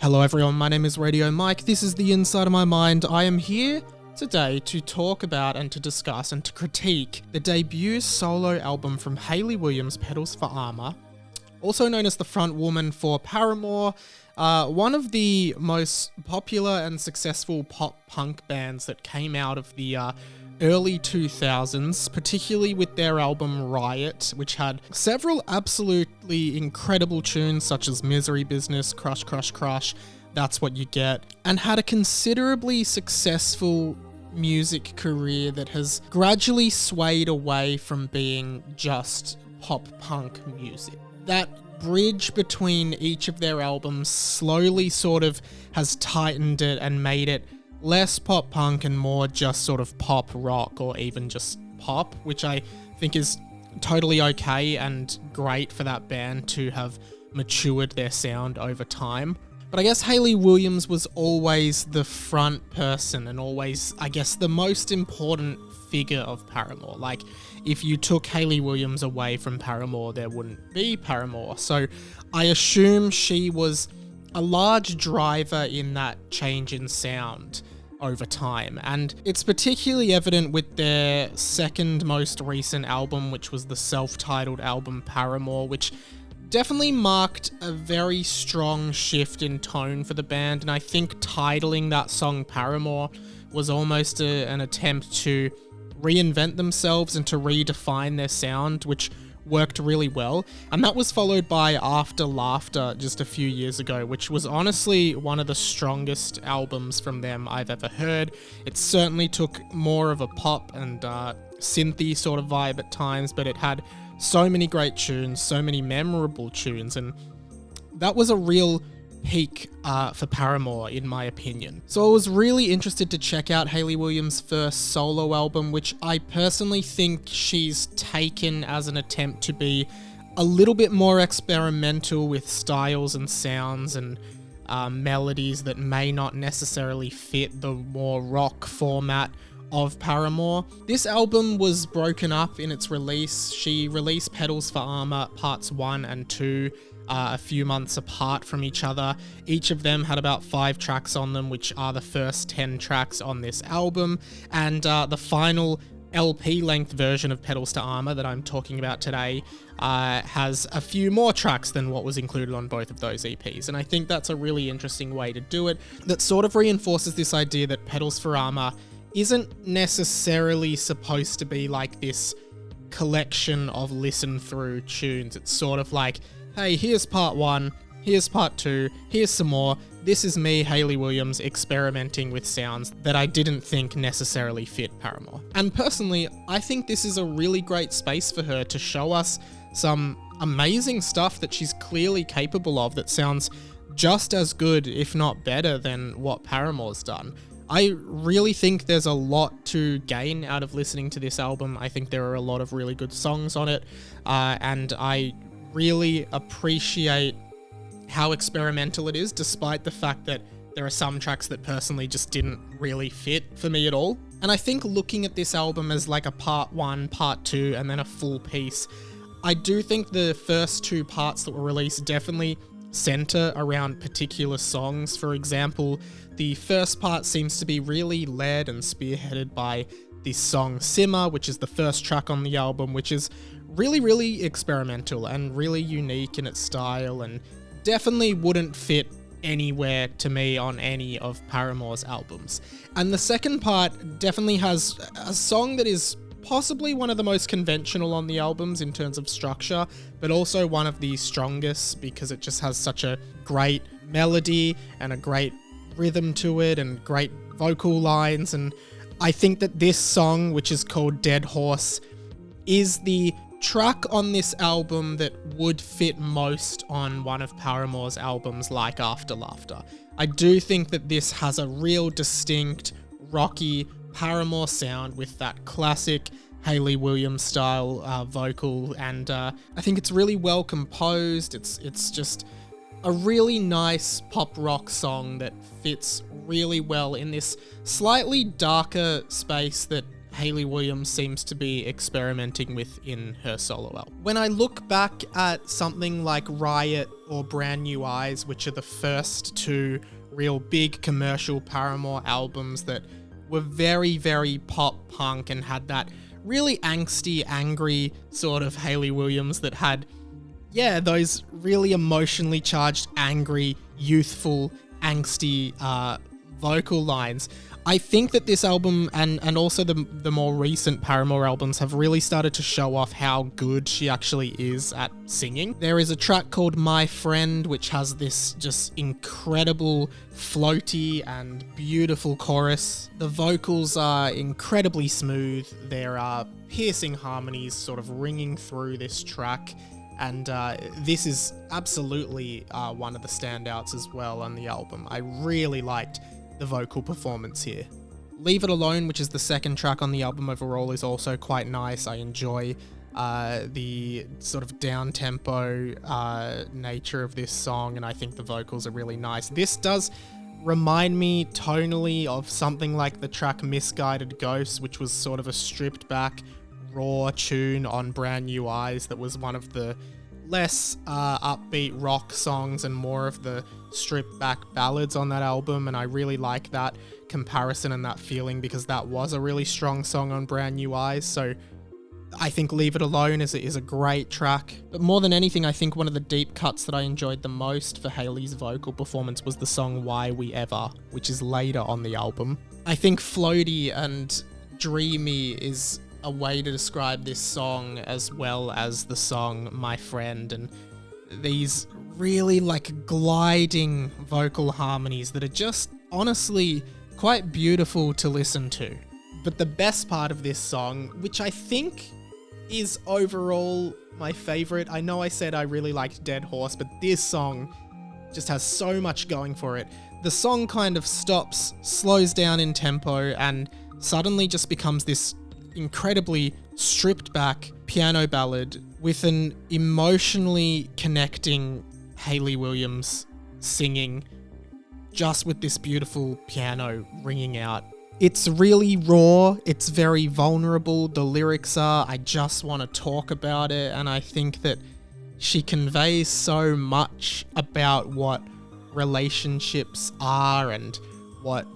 Hello everyone, my name is Radio Mike, this is the Inside of My Mind. I am here today to talk about and to discuss and to critique the debut solo album from Hayley Williams, Petals for Armour, also known as the front woman for Paramore, one of the most popular and successful pop-punk bands that came out of the early 2000s, particularly with their album Riot, which had several absolutely incredible tunes such as Misery Business, Crush Crush Crush, That's What You Get, and had a considerably successful music career that has gradually swayed away from being just pop-punk music. That bridge between each of their albums slowly sort of has tightened it and made it less pop punk and more just sort of pop rock or even just pop, which I think is totally okay and great for that band to have matured their sound over time. But I guess Hayley Williams was always the front person and always, I guess, the most important figure of Paramore. Like, if you took Hayley Williams away from Paramore, there wouldn't be Paramore. So I assume she was a large driver in that change in sound over time, and it's particularly evident with their second most recent album, which was the self-titled album Paramore, which definitely marked a very strong shift in tone for the band, and I think titling that song Paramore was almost an attempt to reinvent themselves and to redefine their sound, which worked really well. And that was followed by After Laughter just a few years ago, which was honestly one of the strongest albums from them I've ever heard. It certainly took more of a pop and synthy sort of vibe at times, but it had so many great tunes, so many memorable tunes, and that was a real peak for Paramore, in my opinion. So I was really interested to check out Hayley Williams' first solo album, which I personally think she's taken as an attempt to be a little bit more experimental with styles and sounds and melodies that may not necessarily fit the more rock format of Paramore. This album was broken up in its release. She released Petals for Armour Parts 1 and 2 a few months apart from each other. Each of them had about 5 tracks on them, which are the first 10 tracks on this album, and the final LP-length version of Petals to Armour that I'm talking about today has a few more tracks than what was included on both of those EPs, and I think that's a really interesting way to do it that sort of reinforces this idea that Petals for Armour isn't necessarily supposed to be like this collection of listen-through tunes. It's sort of like, hey, here's part 1, here's part 2, here's some more. This is me, Hayley Williams, experimenting with sounds that I didn't think necessarily fit Paramore. And personally, I think this is a really great space for her to show us some amazing stuff that she's clearly capable of that sounds just as good, if not better, than what Paramore's done. I really think there's a lot to gain out of listening to this album. I think there are a lot of really good songs on it, and I really appreciate how experimental it is, despite the fact that there are some tracks that personally just didn't really fit for me at all. And I think looking at this album as like a part 1, part 2, and then a full piece, I do think the first 2 parts that were released definitely center around particular songs. For example, the first part seems to be really led and spearheaded by this song Simmer, which is the first track on the album, which is really, really experimental and really unique in its style and definitely wouldn't fit anywhere to me on any of Paramore's albums. And the second part definitely has a song that is possibly one of the most conventional on the albums in terms of structure, but also one of the strongest because it just has such a great melody and a great rhythm to it and great vocal lines. And I think that this song, which is called Dead Horse, is the track on this album that would fit most on one of Paramore's albums like After Laughter. I do think that this has a real distinct, rocky Paramore sound with that classic Hayley Williams style vocal, and I think it's really well composed. It's just a really nice pop rock song that fits really well in this slightly darker space that Hayley Williams seems to be experimenting with in her solo album. When I look back at something like Riot or Brand New Eyes, which are the first two real big commercial Paramore albums that were very, very pop punk and had that really angsty, angry sort of Hayley Williams that had, those really emotionally charged, angry, youthful, angsty vocal lines. I think that this album and also the more recent Paramore albums have really started to show off how good she actually is at singing. There is a track called My Friend, which has this just incredible floaty and beautiful chorus. The vocals are incredibly smooth. There are piercing harmonies sort of ringing through this track. And this is absolutely one of the standouts as well on the album. I really liked the vocal performance here. Leave It Alone, which is the second track on the album overall, is also quite nice. I enjoy the sort of down-tempo nature of this song, and I think the vocals are really nice. This does remind me tonally of something like the track Misguided Ghosts, which was sort of a stripped-back, raw tune on Brand New Eyes that was one of the less upbeat rock songs and more of the stripped back ballads on that album, and I really like that comparison and that feeling because that was a really strong song on Brand New Eyes. So I think Leave It Alone is a great track. But more than anything, I think one of the deep cuts that I enjoyed the most for Hayley's vocal performance was the song Why We Ever, which is later on the album. I think floaty and dreamy is a way to describe this song, as well as the song My Friend, and these really like gliding vocal harmonies that are just honestly quite beautiful to listen to. But the best part of this song, which I think is overall my favorite, I know I said I really liked Dead Horse, but this song just has so much going for it. The song kind of stops, slows down in tempo, and suddenly just becomes this incredibly stripped back piano ballad with an emotionally connecting Hayley Williams singing, just with this beautiful piano ringing out. It's really raw, it's very vulnerable, the lyrics are, I just want to talk about it, and I think that she conveys so much about what relationships are and what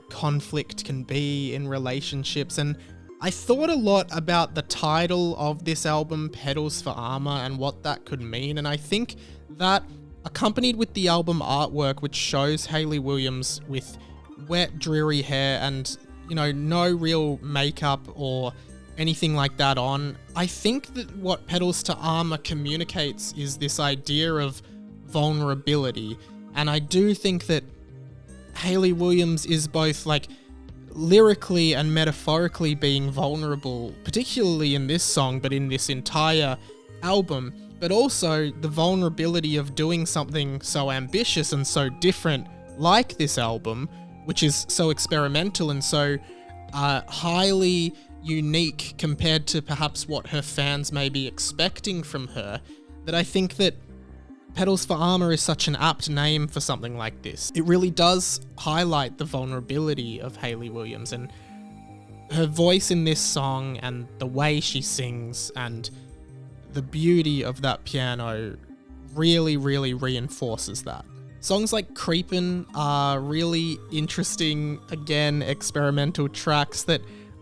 conflict can be in relationships. And I thought a lot about the title of this album, Petals for Armor, and what that could mean, and I think that accompanied with the album artwork, which shows Hayley Williams with wet, dreary hair and, no real makeup or anything like that on, I think that what Petals to Armor communicates is this idea of vulnerability, and I do think that Hayley Williams is both like lyrically and metaphorically being vulnerable, particularly in this song, but in this entire album, but also the vulnerability of doing something so ambitious and so different like this album, which is so experimental and so highly unique compared to perhaps what her fans may be expecting from her, that I think that Petals for Armor is such an apt name for something like this. It really does highlight the vulnerability of Hayley Williams, and her voice in this song and the way she sings and the beauty of that piano really, really reinforces that. Songs like Creepin' are really interesting, again, experimental tracks that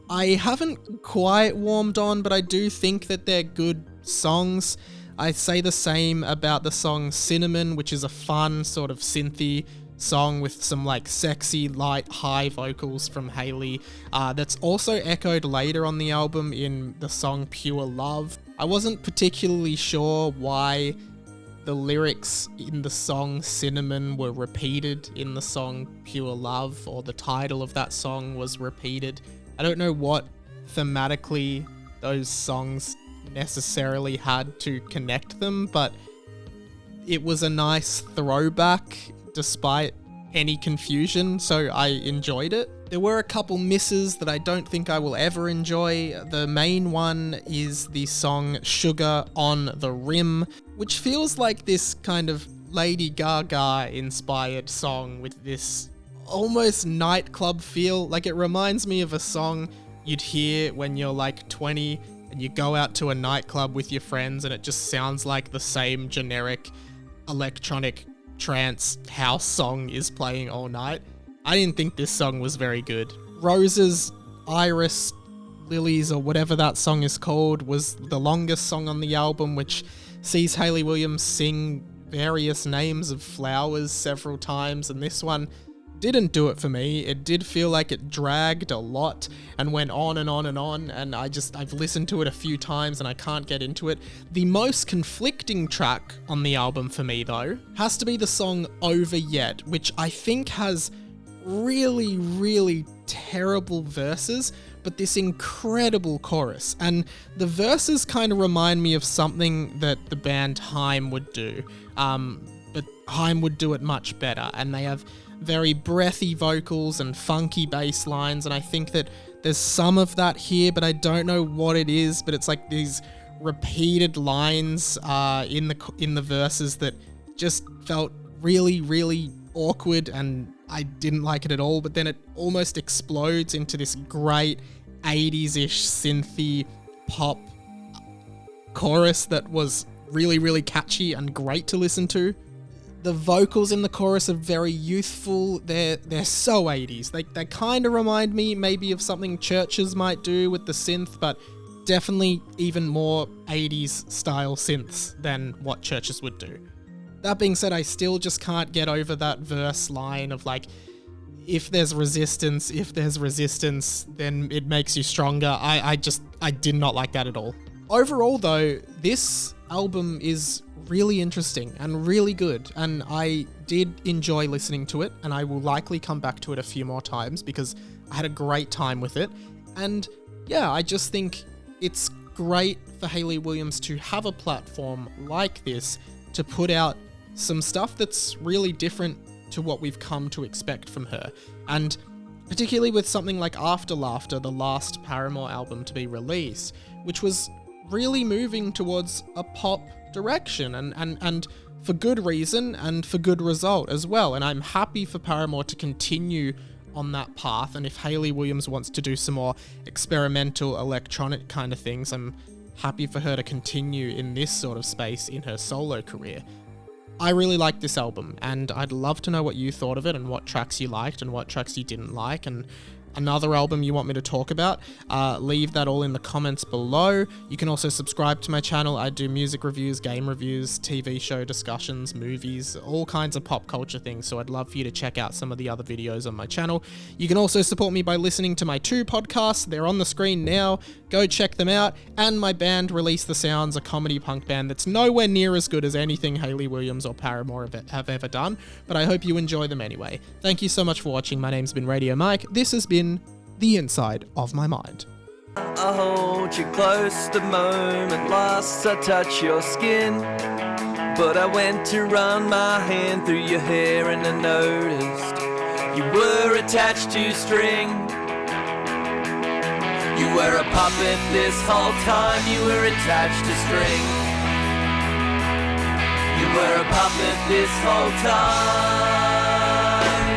I haven't quite warmed on, but I do think that they're good songs. I say the same about the song Cinnamon, which is a fun sort of synthy song with some like sexy, light, high vocals from Hayley. That's also echoed later on the album in the song Pure Love. I wasn't particularly sure why the lyrics in the song Cinnamon were repeated in the song Pure Love, or the title of that song was repeated. I don't know what thematically those songs necessarily had to connect them, but it was a nice throwback despite any confusion, so I enjoyed it. There were a couple misses that I don't think I will ever enjoy. The main one is the song Sugar on the Rim, which feels like this kind of Lady Gaga inspired song with this almost nightclub feel. Like, it reminds me of a song you'd hear when you're like 20 and you go out to a nightclub with your friends and it just sounds like the same generic electronic trance house song is playing all night. I didn't think this song was very good. Roses, Iris, Lilies, or whatever that song is called, was the longest song on the album, which sees Hayley Williams sing various names of flowers several times, and this one didn't do it for me. It did feel like it dragged a lot and went on and on and on, and I've listened to it a few times and I can't get into it. The most conflicting track on the album for me, though, has to be the song Over Yet, which I think has really, really terrible verses, but this incredible chorus. And the verses kind of remind me of something that the band Haim would do, but Haim would do it much better, and they have very breathy vocals and funky bass lines, and I think that there's some of that here, but I don't know what it is, but it's like these repeated lines in the verses that just felt really, really awkward, and I didn't like it at all. But then it almost explodes into this great 80s-ish synthy pop chorus that was really, really catchy and great to listen to. The vocals in the chorus are very youthful. They're so 80s. They kind of remind me maybe of something Churches might do with the synth, but definitely even more 80s style synths than what Churches would do. That being said, I still just can't get over that verse line of like, if there's resistance, then it makes you stronger. I did not like that at all. Overall though, this album is really interesting and really good, and I did enjoy listening to it, and I will likely come back to it a few more times because I had a great time with it. And yeah, I just think it's great for Hayley Williams to have a platform like this to put out some stuff that's really different to what we've come to expect from her. And particularly with something like After Laughter, the last Paramore album to be released, which was really moving towards a pop direction, and for good reason and for good result as well. And I'm happy for Paramore to continue on that path, and if Hayley Williams wants to do some more experimental electronic kind of things, I'm happy for her to continue in this sort of space in her solo career. I really liked this album, and I'd love to know what you thought of it and what tracks you liked and what tracks you didn't like, and another album you want me to talk about. Leave that all in the comments below. You can also subscribe to my channel. I do music reviews, game reviews, TV show discussions, movies, all kinds of pop culture things, so I'd love for you to check out some of the other videos on my channel. You can also support me by listening to my 2 podcasts. They're on the screen now. Go check them out. And my band, Release the Sounds, a comedy punk band that's nowhere near as good as anything Hayley Williams or Paramore have ever done, but I hope you enjoy them anyway. Thank you so much for watching. My name's been Radio Mike. This has been The Inside of My Mind. I hold you close the moment last I touch your skin, but I went to run my hand through your hair and I noticed you were attached to string. You were a puppet this whole time, you were attached to string. You were a puppet this whole time.